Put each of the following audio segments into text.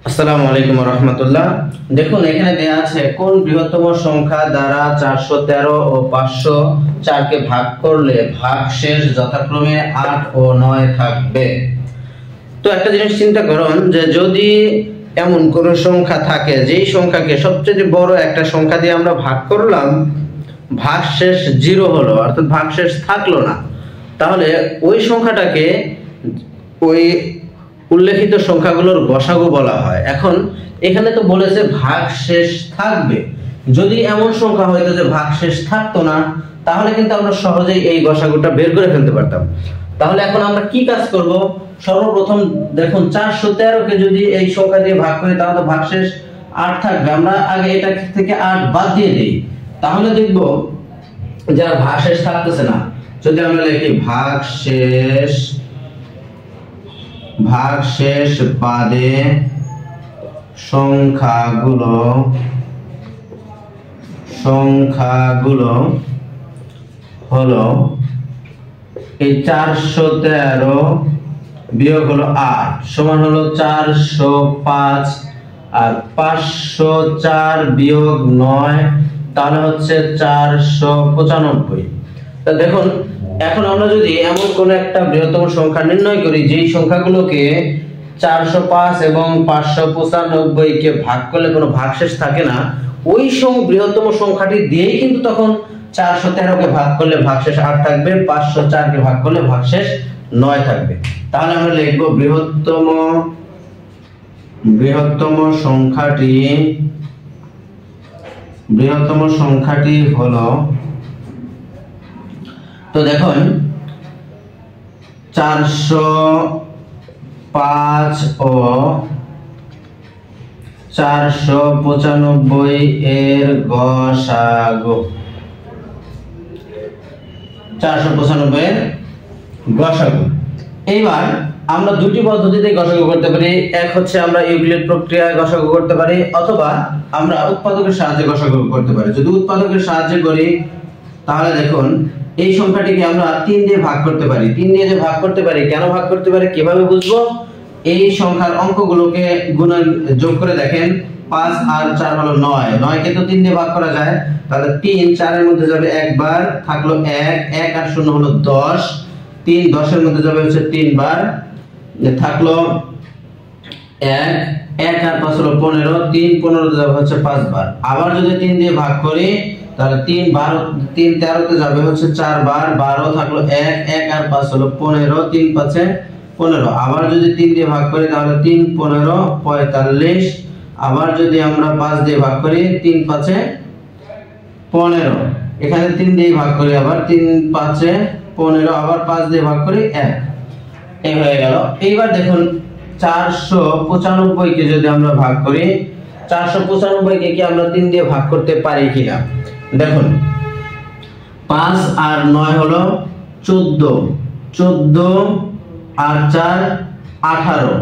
আসসালামু আলাইকুম ওয়া রাহমাতুল্লাহ। দেখুন এখানে দেয়া আছে কোন বৃহত্তম সংখ্যা দ্বারা 413 ও 504 কে ভাগ করলে ভাগশেষ যথাক্রমে 8 ও 9 থাকবে। তো একটা জিনিস চিন্তা করুন যে যদি এমন কোন সংখ্যা থাকে যেই সংখ্যাকে সবচেয়ে বড় একটা সংখ্যা দিয়ে আমরা ভাগ করলাম, ভাগশেষ 0 হলো, অর্থাৎ ভাগশেষ থাকলো না, তাহলে ওই সংখ্যাটাকে ওই উল্লেখিত সংখ্যাগুলোর গসাগু বলা হয়। এখন এখানে তো বলেছে ভাগশেষ থাকবে, যদি এমন সংখ্যা হয়তো যে ভাগশেষ থাকতো না, তাহলে কিন্তু আমরা সহজেই এই গসাগুটা বের করে ফেলতে পারতাম। তাহলে এখন আমরা কি কাজ করব? সর্বপ্রথম দেখুন 413 কে যদি এই সংখ্যা দিয়ে ভাগ করি তাহলে তো ভাগশেষ 8 থাকবে। আমরা আগে এটা থেকে 8 বাদ দিয়ে দেই, তাহলে দেখব যে আর ভাগশেষ থাকতেছে না। যদি আমরা লিখি ভাগশেষ বাদে সংখ্যাগুলো হলো এই 413 বিয়োগ হলো 8 সমান হলো 405 আর 504 বিয়োগ 9 তাহলে হচ্ছে 495। তা দেখুন এখন আমরা যদি এমন কোন একটা বৃহত্তম সংখ্যা নির্ণয় করি যেই সংখ্যাগুলোকে 405 এবং 595 কে ভাগ করলে কোনো ভাগশেষ থাকে না, ওই বৃহত্তম সংখ্যাটি দিয়েই কিন্তু তখন 413 কে ভাগ করলে ভাগশেষ 8 থাকবে, 504 কে ভাগ করলে ভাগশেষ 9 থাকবে। তাহলে আমরা লিখব বৃহত্তম সংখ্যাটি হলো, তো দেখুন 405 ও 495 এর গসাগু, 495 এর গসাগু। এইবার আমরা দুটি পদ্ধতিতে গসাগু করতে পারি। এক হচ্ছে আমরা ইউক্লিড প্রক্রিয়ায় গসাগু করতে পারি, অথবা আমরা উৎপাদকের সাহায্যে গসাগু করতে পারি। যদি উৎপাদকের সাহায্যে করি তাহলে দেখুন এই সংখ্যাটিকে আমরা 3 দিয়ে ভাগ করতে পারি। 3 দিয়ে যে ভাগ করতে পারি, কেন ভাগ করতে পারি, কিভাবে বুঝবো? এই সংখ্যার অঙ্কগুলোকে যোগ করে দেখেন, 5 আর 4 হলো 9, 9 কে তো 3 দিয়ে ভাগ করা যায়, তাহলে 3 4 এর মধ্যে যাবে একবার, থাকলো 1, 1 আর 0 হলো 10, 3 10 এর মধ্যে যাবে হচ্ছে 3 বার, থাকলো 1, 1 আর 5 হলো 15, 3 15 তে যাবে হচ্ছে 5 বার। আবার যদি 3 দিয়ে ভাগ করি তাহলে 3 13 তে যাবে হচ্ছে 4 বার, 12 থাকলো 1, 1 আর 5 হলো 15, 3 5 এ 15। আবার যদি 3 দিয়ে ভাগ করি তাহলে 3 15 45। আবার যদি আমরা 5 দিয়ে ভাগ করি 3 5 এ 15, এখানে 3 দিয়ে ভাগ করি, আবার 3 5 এ 15, আবার 5 দিয়ে ভাগ করি 1, এই হয়ে গেল। এইবার দেখুন 495 কে যদি আমরা ভাগ করি, 495 কে কি আমরা 3 দিয়ে ভাগ করতে পারি কিনা দেখুন, 5 আর 9 হলো 14, 14 আর 4 18,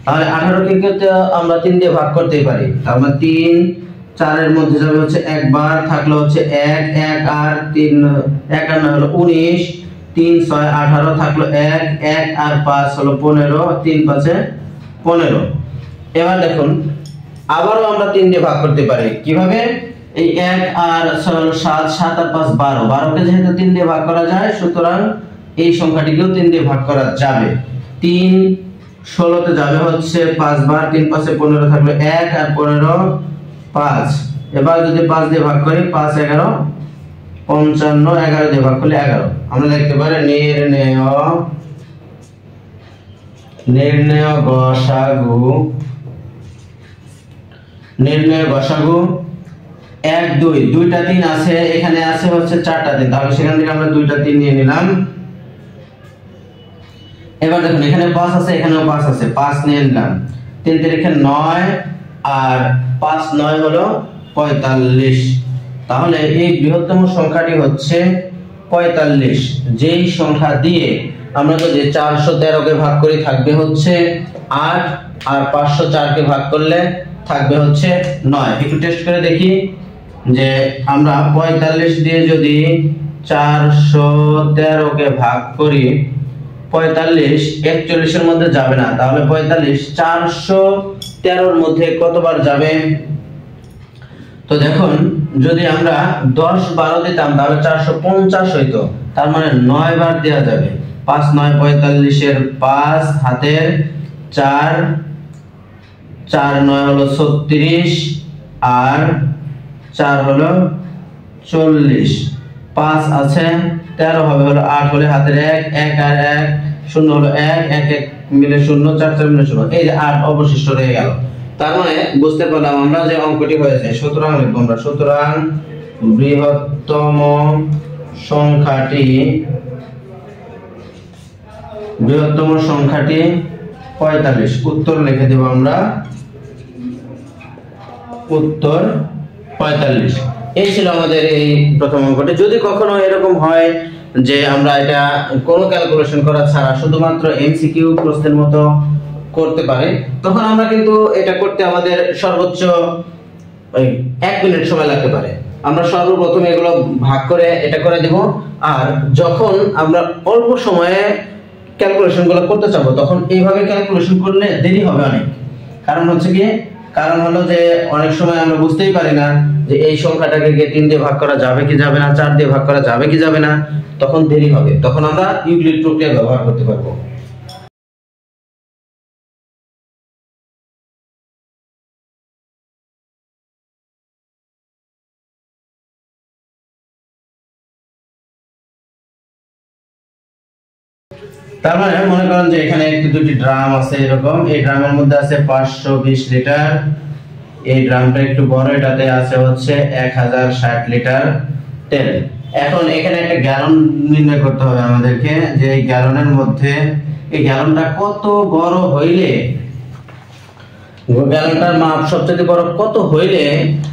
তাহলে 18 কে কিন্তু আমরা 3 দিয়ে ভাগ করতেই পারি। তার মানে 3 4 এর মধ্যে যাবে হচ্ছে একবার, থাকলো হচ্ছে 1, 1 আর 3 1 আর 9 হলো 19, 3 6 18, থাকলো 1, 1 আর 5 হলো 15, 3 5 এ 15। এবার দেখুন আবারও আমরা 3 দিয়ে ভাগ করতে পারি, কিভাবে? এই 1 আর 7 7 আর 5 12, 12 কে যেহেতু 3 দিয়ে ভাগ করা যায়, সুতরাং এই সংখ্যাটিকেও 3 দিয়ে ভাগ করা যাবে। 3 16 তে যাবে হচ্ছে 5 বার, 3 5 এ 15, থাকলো 1 আর 15 5। এবার যদি 5 দিয়ে ভাগ করি, 5 11 55, 11 দিয়ে ভাগ করলে 11। আমরা লিখতে পারি নির্ণেয় গসাগু 1 2, দুইটা 3 আছে, এখানে আছে হচ্ছে 4টা 3, তাহলে সেখান থেকে আমরা দুইটা 3 নিয়ে নিলাম। এবার দেখুন এখানে 5 আছে, এখানেও 5 আছে, 5 নিয়ে নিলাম, 3 3 9 আর 5 9 হলো 45। তাহলে এই বৃহত্তম সংখ্যাটি হচ্ছে 45, যেই সংখ্যা দিয়ে আমরা যদি 413 কে ভাগ করি থাকবে হচ্ছে 8, আর 504 কে ভাগ করলে থাকবে হচ্ছে 9। একটু টেস্ট করে দেখি যে আমরা 45 দিয়ে যদি 413 কে ভাগ করি 45 41 এর মধ্যে যাবে না, তাহলে 45 413 এর মধ্যে কতবার যাবে? তো দেখুন যদি আমরা 10 12 দিতাম তাহলে 450 হইতো, তার মানে 9 বার দেওয়া যাবে। 5 9 45 এর 5 হাতের 4 4 9 হলো 36 আর 4 হলো 40, 5 আছে 13 হবে হলো 8 হলে হাতের 1 1 আর 1 0 হলো 1 1 1 মিলে 0 4 4 মিলে 0, এই যে 8 অবশিষ্ট রয়ে গেল। তার মানে বুঝতে পারলাম আমরা যে অঙ্কটি হয়েছে। সুতরাং লিখব আমরা, সুতরাং বৃহত্তম সংখ্যাটি 45। উত্তর লিখে দেব আমরা, উত্তর 45। এই ছিল আমাদের এই প্রথম অঙ্কটি। যদি কখনো এরকম হয় যে আমরা এটা কোনো ক্যালকুলেশন করা ছাড়া শুধুমাত্র এমসিকিউ প্রশ্নের মতো করতে পারি, তখন আমরা কিন্তু এটা করতে আমাদের সর্বোচ্চ 1 মিনিট সময় লাগতে পারে। আমরা সর্বপ্রথম এগুলো ভাগ করে এটা করে দেব, আর যখন আমরা অল্প সময়ে ক্যালকুলেশন গুলো করতে চাবো তখন এইভাবে ক্যালকুলেশন করলে দেরি হবে অনেক। কারণ হচ্ছে কি, কারণ হলো যে অনেক সময় আমরা বুঝতেই পারি না যে এই সংখ্যাটাকে 3 দিয়ে ভাগ করা যাবে কি যাবে না, 4 দিয়ে ভাগ করা যাবে কি যাবে না, তখন দেরি হবে। তখন আমরা ইউক্লিড প্রক্রিয়া ব্যবহার করতে পারবো। তার মানে মনে করেন যে এখানে একটি দুটি ড্রাম আছে এরকম, এই ড্রামের মধ্যে আছে 520 লিটার, এই ড্রামটা একটু বড়, এটাতে আছে হচ্ছে 1060 লিটার তেল। এখন এখানে একটা গ্যালন নির্ণয় করতে হবে আমাদেরকে, যে এই গ্যালনের মধ্যে এই গ্যালনটা কত বড় হইলে, গ্যালনটার মাপ সবচেয়ে বড় কত হইলে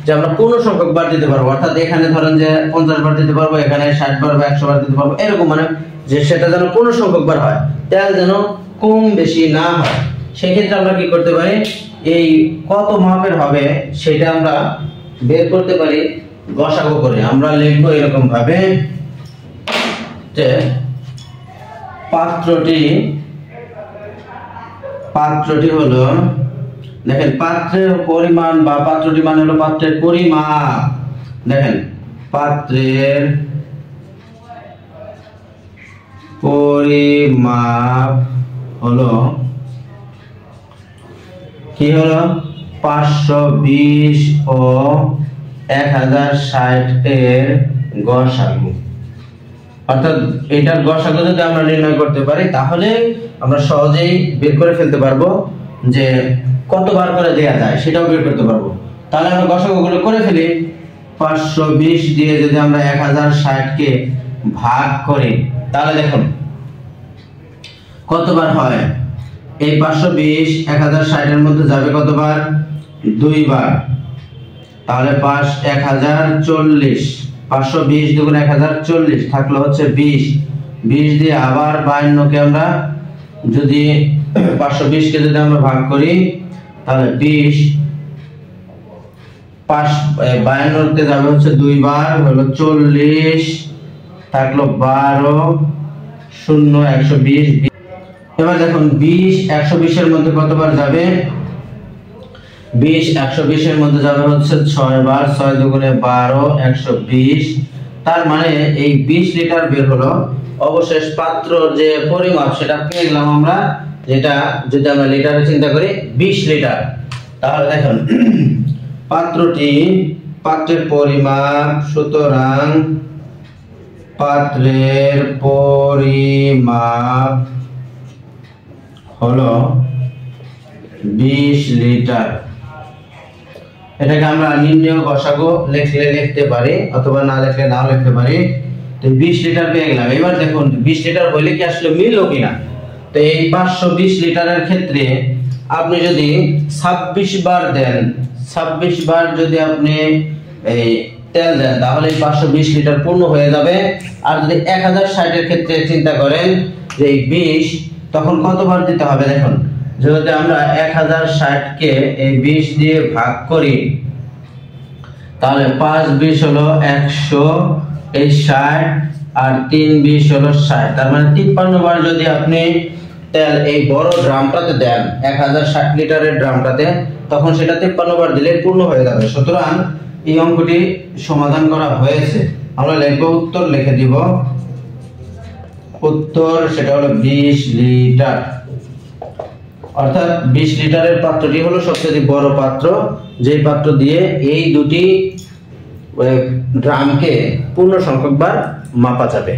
যে আমরা পূর্ণ সংখ্যক বার দিতে পারবো। অর্থাৎ এখানে ধরেন যে 50 বার দিতে পারবো, এখানে 60 বার বা 100 বার দিতে পারবো, এরকম মানে যে সেটা যেন পূর্ণ সংখ্যক বার হয়, তেল যেন কম বেশি না হয়। সেই ক্ষেত্রে আমরা কি করতে পারি, এই কত মাপের হবে সেটা আমরা বের করতে পারি গসাগু করে। আমরা লিখবো এরকম ভাবে যে পাত্রটি হলো, দেখেন পাত্রের পরিমাণ বা পাত্রটি মানে হলো পাত্রের পরিমাপ। দেখেন পাত্রের পরিমাপ হলো কি হলো 520 ও 1060 এর গসাগু। অর্থাৎ এটার গসাগু যদি আমরা নির্ণয় করতে পারি তাহলে আমরা সহজেই বের করে ফেলতে পারবো যে কতবার করে দেয়া যায়, সেটাও বের করতে পারবো। তাহলে আমরা গসাগুগুলো করে ফেলি। 520 দিয়ে যদি আমরা 1060 কে ভাগ করি তাহলে দেখুন কতবার হয়। এই 520 1060 এর মধ্যে যাবে কতবার, 2 বার। তাহলে 1040, 520 দুগুণ 1040 থাকলো হচ্ছে 20 দিয়ে আবার 52 কে আমরা যদি 520 কে যদি আমরা ভাগ করি তাহলে 20 52 তে যাবে হচ্ছে 2 বার, হলো 40 থাকলো 12 0 120। এবার দেখুন 20 120 এর মধ্যে কতবার যাবে, 20 120 এর মধ্যে যাবে হচ্ছে 6 বার, 6 দুগুণে 12 120। তার মানে এই 20 লিটার বের হলো। অবশেষ পাত্রর যে পরিমাপ সেটা পেয়ে গেলাম আমরা, যেটা যদি আমরা লিটারে চিন্তা করি 20 লিটার। তাহলে দেখুন পাত্রের পরিমাপ, সুতরাং পাত্রের পরিমাপ হলো 20 লিটার। এটাকে আমরা নির্ণয় গসাগু লিখলে লিখতে পারি অথবা না লিখলে নাও লিখতে পারি। তো 20 লিটার পেয়ে গেলাম। এবার দেখুন 20 লিটার হইলে কি আসলে মিললো কিনা। তো এই 520 লিটারের ক্ষেত্রে আপনি যদি 26 বার দেন, 26 বার যদি আপনি এই তেল দেন তাহলে 520 লিটার পূর্ণ হয়ে যাবে। আর যদি 1060 এর ক্ষেত্রে চিন্তা করেন যে 20, তখন কতবার দিতে হবে দেখুন। যদি আমরা 1060 কে এই 20 দিয়ে ভাগ করি তাহলে 5 20 হলো 100, এই 60 আর 3 20 হলো 60, তার মানে 53 বার যদি আপনি তেল এই বড় ড্রামটাতে দেন, 1060 লিটারের ড্রামটাতে, তখন সেটা 53 বার দিলে পূর্ণ হয়ে যাবে। সুতরাং এই অঙ্কটি সমাধান করা হয়েছে। আমরা লিখব, উত্তর লিখে দিব, উত্তর সেটা হলো 20 লিটার। অর্থাৎ 20 লিটারের পাত্রটি হলো সবচেয়ে বড় পাত্র, যেই পাত্র দিয়ে এই দুটি ড্রামকে পূর্ণ সংখ্যক বার মাপা যাবে।